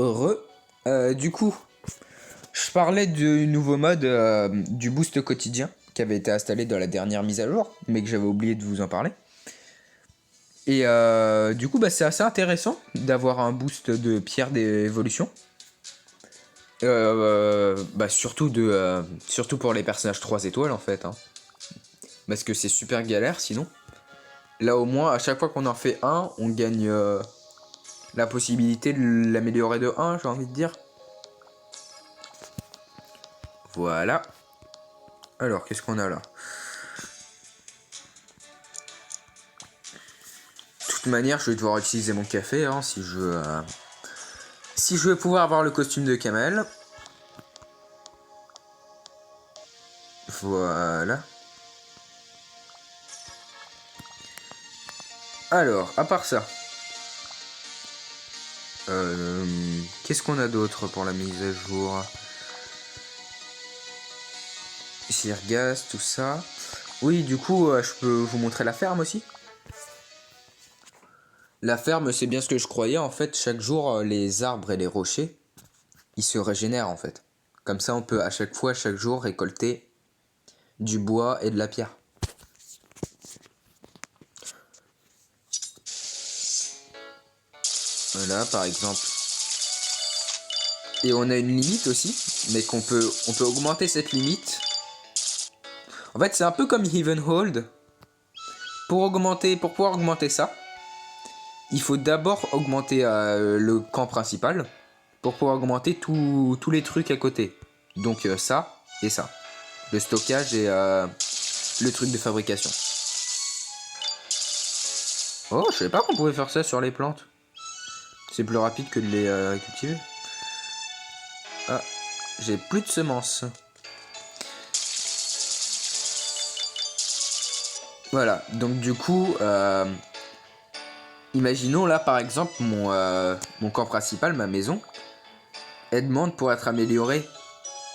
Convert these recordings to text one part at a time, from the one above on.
Heureux. Du coup, je parlais du nouveau mode du boost quotidien qui avait été installé dans la dernière mise à jour, mais que j'avais oublié de vous en parler. Et du coup, c'est assez intéressant d'avoir un boost de pierre d'évolution. Surtout pour les personnages 3 étoiles en fait. Hein. Parce que c'est super galère sinon. Là au moins, à chaque fois qu'on en fait un, on gagne la possibilité de l'améliorer de 1, j'ai envie de dire. Voilà. Alors, qu'est-ce qu'on a là? De toute manière, je vais devoir utiliser mon café hein, si je veux pouvoir avoir le costume de Kamel. Voilà. Alors, à part ça, qu'est-ce qu'on a d'autre pour la mise à jour? Sirgas, tout ça. Oui, du coup, je peux vous montrer la ferme aussi. La ferme, c'est bien ce que je croyais. En fait, chaque jour, les arbres et les rochers, ils se régénèrent en fait. Comme ça, on peut à chaque fois, chaque jour, récolter du bois et de la pierre. Voilà, par exemple. Et on a une limite aussi, mais on peut augmenter cette limite. En fait, c'est un peu comme Even Hold. Pour pouvoir augmenter ça, il faut d'abord augmenter le camp principal pour pouvoir augmenter tous les trucs à côté. Donc ça et ça. Le stockage et le truc de fabrication. Oh, je savais pas qu'on pouvait faire ça sur les plantes. C'est plus rapide que de les cultiver. Ah, j'ai plus de semences. Voilà, donc du coup, imaginons là par exemple mon camp principal, ma maison, elle demande pour être améliorée.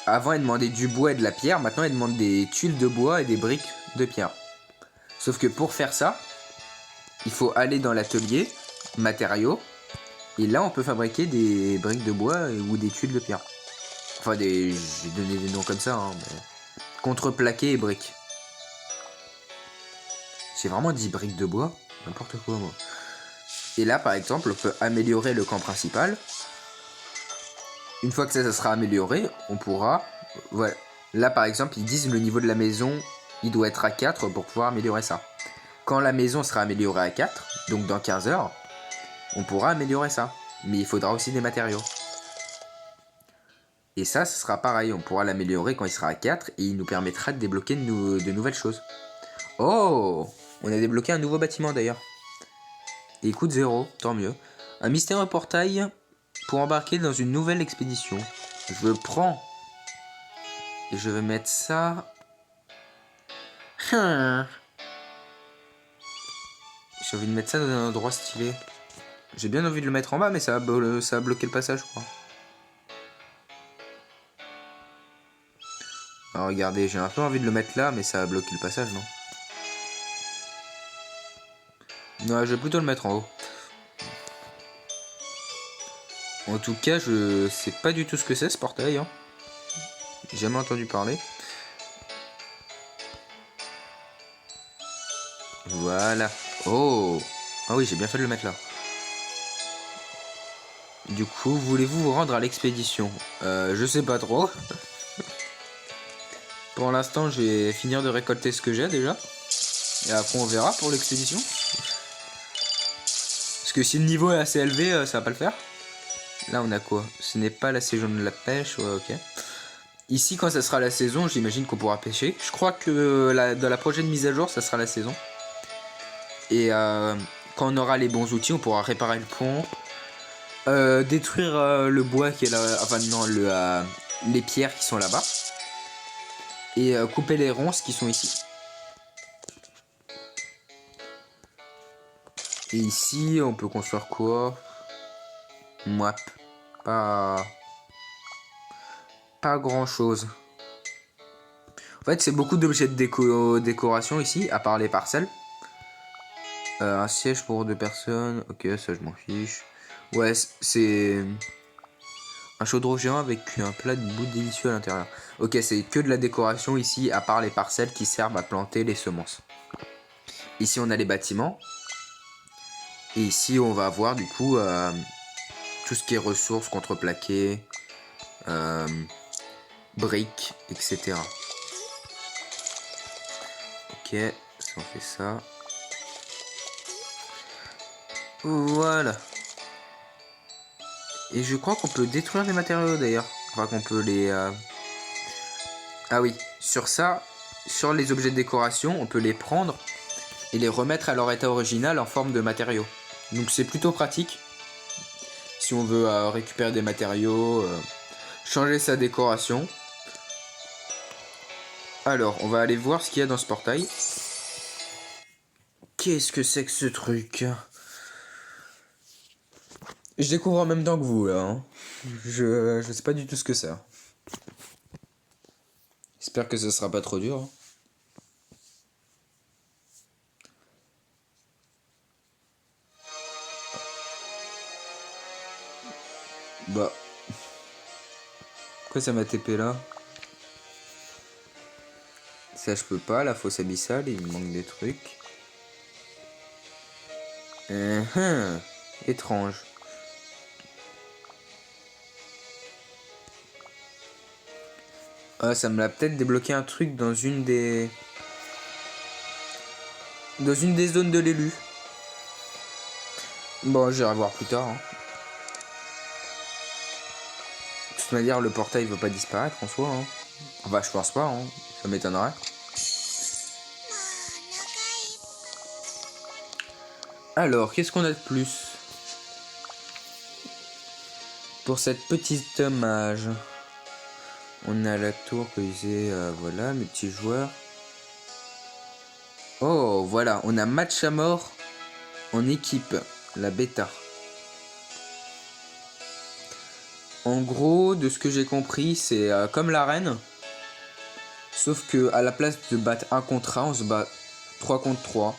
Avant elle demandait du bois et de la pierre, maintenant elle demande des tuiles de bois et des briques de pierre. Sauf que pour faire ça, il faut aller dans l'atelier, matériaux, et là on peut fabriquer des briques de bois ou des tuiles de pierre. Enfin j'ai donné des noms comme ça, hein, mais... Contreplaqué et briques. J'ai vraiment dit briques de bois, n'importe quoi moi. Et là par exemple on peut améliorer le camp principal. Une fois que ça sera amélioré, on pourra... Voilà. Là par exemple ils disent le niveau de la maison il doit être à 4 pour pouvoir améliorer ça. Quand la maison sera améliorée à 4, donc dans 15 heures, on pourra améliorer ça. Mais il faudra aussi des matériaux. Et ça, ce sera pareil, on pourra l'améliorer quand il sera à 4 et il nous permettra de débloquer de nouvelles choses. Oh, on a débloqué un nouveau bâtiment d'ailleurs. Et il coûte 0, tant mieux. Un mystérieux portail pour embarquer dans une nouvelle expédition. Je le prends. Et je vais mettre ça... J'ai envie de mettre ça dans un endroit stylé. J'ai bien envie de le mettre en bas, mais ça a bloqué le passage, je crois. Alors regardez, j'ai un peu envie de le mettre là, mais ça a bloqué le passage, non? Non, je vais plutôt le mettre en haut. En tout cas, je sais pas du tout ce que c'est ce portail. Hein. J'ai jamais entendu parler. Voilà. Oh! Ah oui, j'ai bien fait de le mettre là. Du coup, voulez-vous vous rendre à l'expédition? Je sais pas trop. Pour l'instant, je vais finir de récolter ce que j'ai déjà. Et après, on verra pour l'expédition. Parce que si le niveau est assez élevé, ça va pas le faire. Là, on a quoi? Ce n'est pas la saison de la pêche. Ouais, ok. Ici, quand ça sera la saison, j'imagine qu'on pourra pêcher. Je crois que dans la prochaine mise à jour, ça sera la saison. Et quand on aura les bons outils, on pourra réparer le pont. Détruire le bois qui est là. Enfin, non, les pierres qui sont là-bas. Et couper les ronces qui sont ici. Et ici, on peut construire quoi? Mouais. Pas grand chose. En fait, c'est beaucoup d'objets de décoration ici, à part les parcelles. Un siège pour 2 personnes. Ok, ça je m'en fiche. Ouais, c'est... Un chaudron géant avec un plat de bout délicieux à l'intérieur. Ok, c'est que de la décoration ici, à part les parcelles qui servent à planter les semences. Ici, on a les bâtiments. Et ici, on va avoir du coup tout ce qui est ressources, contreplaqué, briques, etc. Ok, si on fait ça. Voilà. Et je crois qu'on peut détruire les matériaux d'ailleurs. Enfin qu'on peut les... Ah oui, sur ça, sur les objets de décoration, on peut les prendre et les remettre à leur état original en forme de matériaux. Donc c'est plutôt pratique. Si on veut récupérer des matériaux, changer sa décoration. Alors, on va aller voir ce qu'il y a dans ce portail. Qu'est-ce que c'est que ce truc? Je découvre en même temps que vous là. Hein. Je sais pas du tout ce que c'est. J'espère que ce sera pas trop dur. Bah. Pourquoi ça m'a TP là? Ça je peux pas, la fosse abyssale, il me manque des trucs. Étrange. Ah, ça me l'a peut-être débloqué un truc dans une des... Dans une des zones de l'élu. Bon, j'irai voir plus tard. Hein. De toute manière, le portail va pas disparaître en soi. Hein. Enfin, je pense pas, hein. Ça m'étonnerait. Alors, qu'est-ce qu'on a de plus? Pour cette petite mage, on a la tour que j'ai, voilà, mes petits joueurs. Oh, voilà, on a match à mort en équipe, la bêta. En gros, de ce que j'ai compris, c'est comme l'arène. Sauf que à la place de battre 1 contre 1, on se bat 3 contre 3.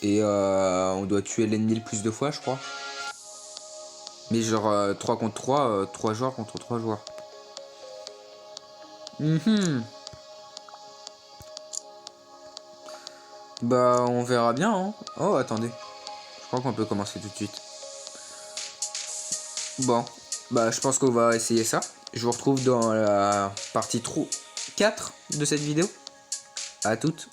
Et on doit tuer l'ennemi le plus de fois, je crois. Mais genre 3 contre 3, 3 joueurs contre 3 joueurs. Bah, on verra bien, hein. Oh, attendez. Je crois qu'on peut commencer tout de suite. Bon, bah, je pense qu'on va essayer ça. Je vous retrouve dans la partie 4 de cette vidéo. À toutes.